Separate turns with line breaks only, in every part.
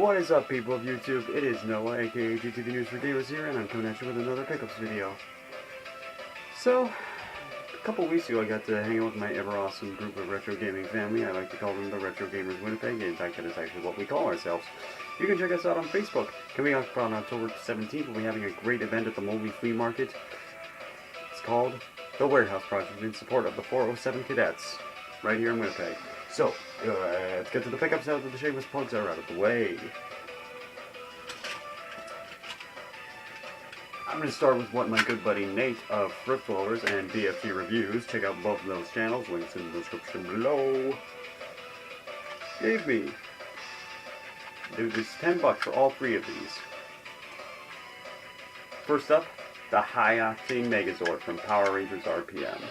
What is up, people of YouTube? It is Noah, aka GTV News for Gamers here, and I'm coming at you with another pickups video. So, a couple weeks ago I got to hang out with my ever-awesome group of retro gaming family. I like to call them the Retro Gamers Winnipeg. In fact, that is actually what we call ourselves. You can check us out on Facebook. Coming up on October 17th, we'll be having a great event at the Mulvey Flea Market. It's called The Warehouse Project in support of the 407 Cadets, right here in Winnipeg. So, let's get to the pickups now that the shameless plugs are out of the way. I'm going to start with what my good buddy Nate of Thriftdwellers and BFG Reviews, check out both of those channels, links in the description below, gave me. Dude, it's $10 for all three of these. First up, the High Octane Megazord from Power Rangers RPM.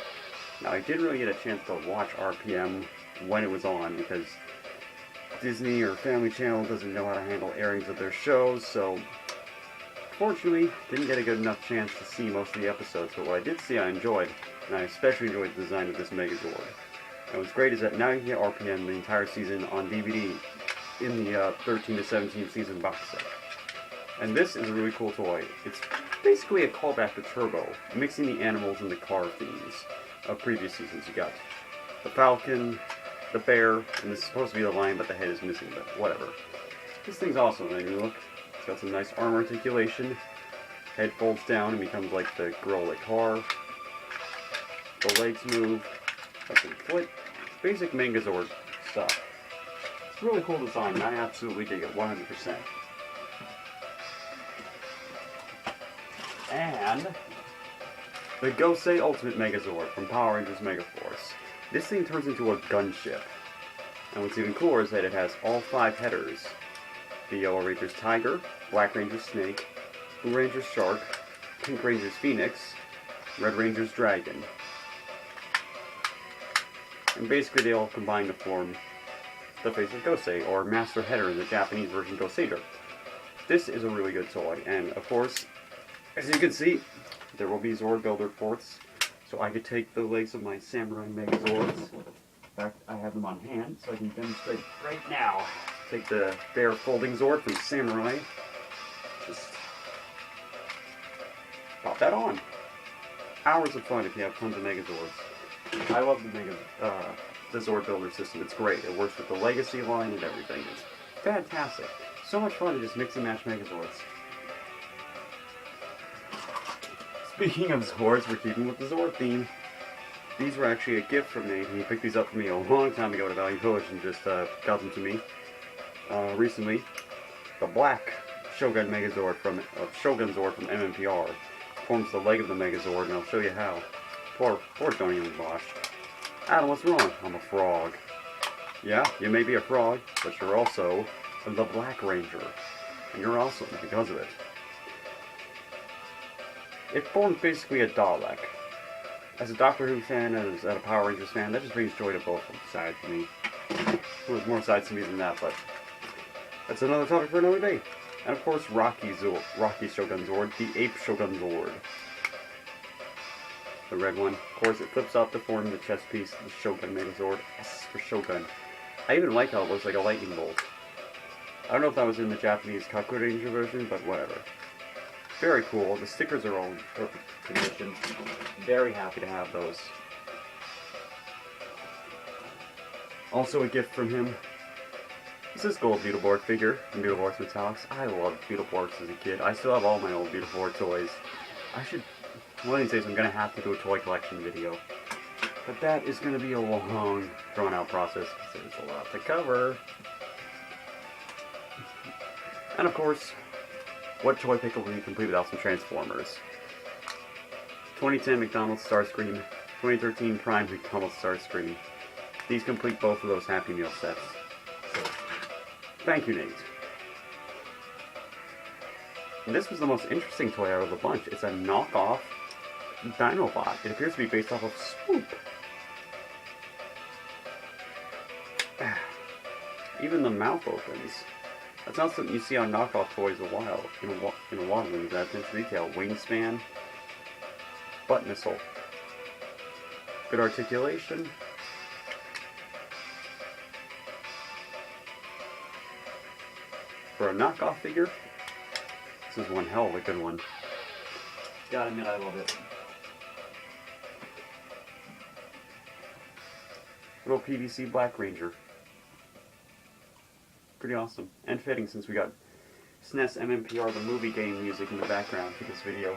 Now, I didn't really get a chance to watch RPM when it was on because Disney or Family Channel doesn't know how to handle airings of their shows, so fortunately didn't get a good enough chance to see most of the episodes, but what I did see I enjoyed, and I especially enjoyed the design of this Megazord. And what's great is that now you can get RPM the entire season on DVD in the 13 to 17 season box set. And this is a really cool toy. It's basically a callback to Turbo, mixing the animals and the car themes of previous seasons. You got the Falcon, the bear, and this is supposed to be the lion, but the head is missing, but whatever. This thing's awesome. I mean, look, it's got some nice arm articulation. Head folds down and becomes like the girl like car. The legs move. Got some foot. Basic Megazord stuff. It's a really cool design, and I absolutely dig it, 100%. And the Gosei Ultimate Megazord from Power Rangers Megaforce. This thing turns into a gunship. And what's even cooler is that it has all 5 headers. The Yellow Ranger's Tiger, Black Ranger's Snake, Blue Ranger's Shark, Pink Ranger's Phoenix, Red Ranger's Dragon. And basically they all combine to form the face of Gosei, or Master Header in the Japanese version Goseider. This is a really good toy, and of course, as you can see, there will be Zord Builder ports. So I could take the legs of my Samurai Megazords. In fact, I have them on hand, so I can demonstrate right now. Take the Bear Folding Zord from Samurai. Just pop that on. Hours of fun if you have tons of Megazords. I love the Zord Builder system. It's great. It works with the Legacy line and everything. It's fantastic. So much fun to just mix and match Megazords. Speaking of Zords, we're keeping with the Zord theme. These were actually a gift from Nate. He picked these up for me a long time ago at Value Village and just got them to me recently. The black Shogun Megazord from Shogun Zord from MMPR forms the leg of the Megazord, and I'll show you how. Poor Tony and Bosch. Adam, what's wrong? I'm a frog. Yeah, you may be a frog, but you're also the Black Ranger, and you're awesome because of it. It forms basically a Dalek. As a Doctor Who fan, as a Power Rangers fan, that just brings joy to both sides for me. Well, there's more sides to me than that, but that's another topic for another day. And of course, Rocky Shogun Zord, the Ape Shogun Zord. The red one. Of course, it flips off to form the chest piece of the Shogun Megazord. S for Shogun. I even like how it looks like a lightning bolt. I don't know if that was in the Japanese Kaku Ranger version, but whatever. Very cool. The stickers are all in perfect condition. Very happy to have those. Also a gift from him. This is gold Beetleborg figure in Beetleborgs Metallics. I loved Beetleborgs as a kid. I still have all my old Beetleborg toys. One of these days I'm going to have to do a toy collection video. But that is going to be a long, drawn out process because there's a lot to cover. And of course, what toy pick will be complete without some Transformers? 2010 McDonald's Starscream, 2013 Prime McDonald's Starscream. These complete both of those Happy Meal sets. So, thank you, Nate. And this was the most interesting toy out of the bunch. It's a knockoff Dinobot. It appears to be based off of Swoop. Even the mouth opens. That's not something you see on knockoff toys in a while of them. That attention to detail. Wingspan. Butt missile. Good articulation. For a knockoff figure, this is one hell of a good one. Gotta admit, I love it. Little PVC Black Ranger. Pretty awesome. And fitting since we got SNES MMPR, the movie game music in the background for this video.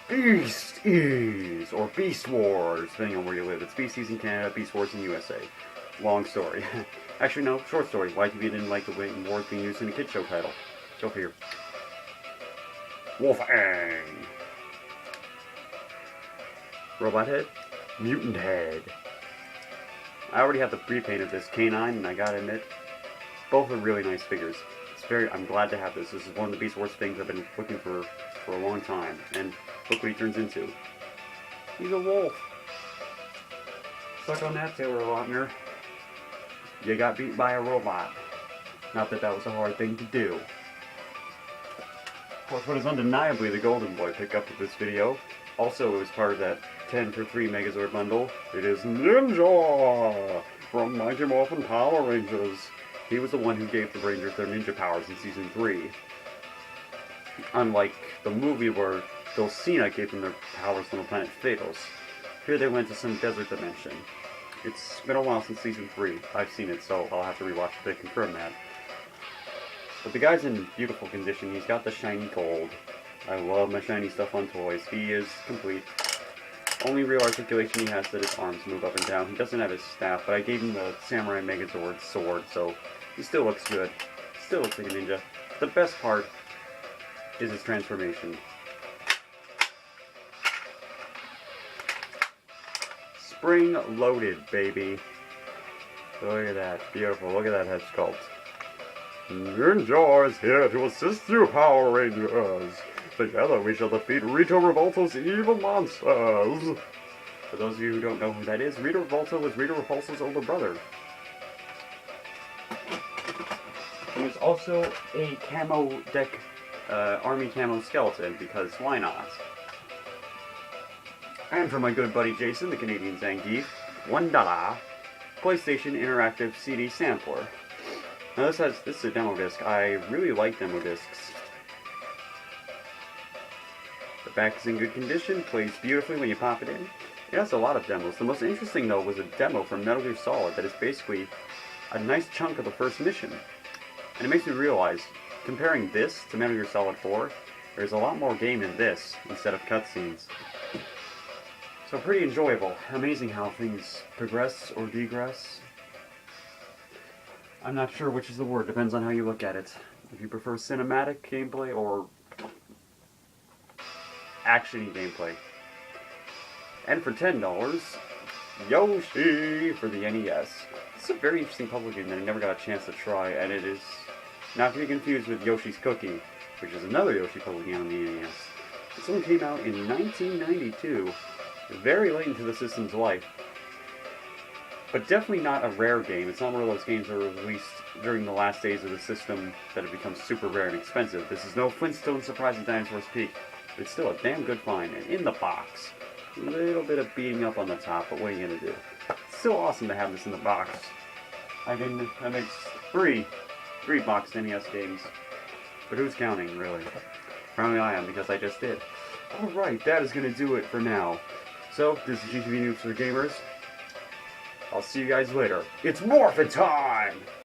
Beast is, or Beast Wars, depending on where you live. It's Beasties in Canada, Beast Wars in USA. Long story. Actually, no, short story. YTV didn't like the way wars being used in a kid show title. Go here. Wolfang. Robot head. Mutant head. I already have the pre-paint of this canine, and I gotta admit, both are really nice figures. I'm glad to have this. This is one of the Beast Wars things I've been looking for a long time. And look what he turns into. He's a wolf. Suck on that, Taylor Lautner. You got beat by a robot. Not that that was a hard thing to do. Of course, what is undeniably the Golden Boy pickup of this video. Also, it was part of that 10 for 3 Megazord bundle. It is Ninja from Mighty Morphin Power Rangers. He was the one who gave the Rangers their ninja powers in Season 3. Unlike the movie where Dulcina gave them their powers on the planet Phaedos. Here they went to some desert dimension. It's been a while since Season 3. I've seen it, so I'll have to rewatch it to confirm that. But the guy's in beautiful condition. He's got the shiny gold. I love my shiny stuff on toys. He is complete. Only real articulation he has that his arms move up and down. He doesn't have his staff, but I gave him the Samurai Megazord sword, so he still looks good. Still looks like a ninja. The best part is his transformation. Spring loaded, baby. Look at that. Beautiful. Look at that head sculpt. Ninja is here to assist you, Power Rangers. Together we shall defeat Rito Revolto's evil monsters. For those of you who don't know who that is, Rito Revolto was Rito Repulso's older brother. He was also a camo deck, army camo skeleton, because why not? And for my good buddy Jason, the Canadian Zangief, $1 PlayStation Interactive CD Sampler. Now this is a demo disc. I really like demo discs. The back is in good condition, plays beautifully when you pop it in. It has a lot of demos. The most interesting though was a demo from Metal Gear Solid that is basically a nice chunk of the first mission. And it makes me realize, comparing this to Metal Gear Solid 4, there's a lot more game in this instead of cutscenes. So pretty enjoyable. Amazing how things progress or degress. I'm not sure which is the word, depends on how you look at it. If you prefer cinematic gameplay or action-y gameplay. And for $10, Yoshi for the NES. It's a very interesting public game that I never got a chance to try, and it is not to be confused with Yoshi's Cookie, which is another Yoshi public game on the NES. This one came out in 1992, very late into the system's life. But definitely not a rare game. It's not one of those games that were released during the last days of the system that have become super rare and expensive. This is no Flintstone Surprise at Dinosaur's Peak. But it's still a damn good find. And in the box. A little bit of beating up on the top, but what are you going to do? It's still awesome to have this in the box. That makes three boxed NES games. But who's counting, really? Apparently I am, because I just did. Alright, that is going to do it for now. So, this is GTV Noobs for Gamers. I'll see you guys later. It's morphin' time!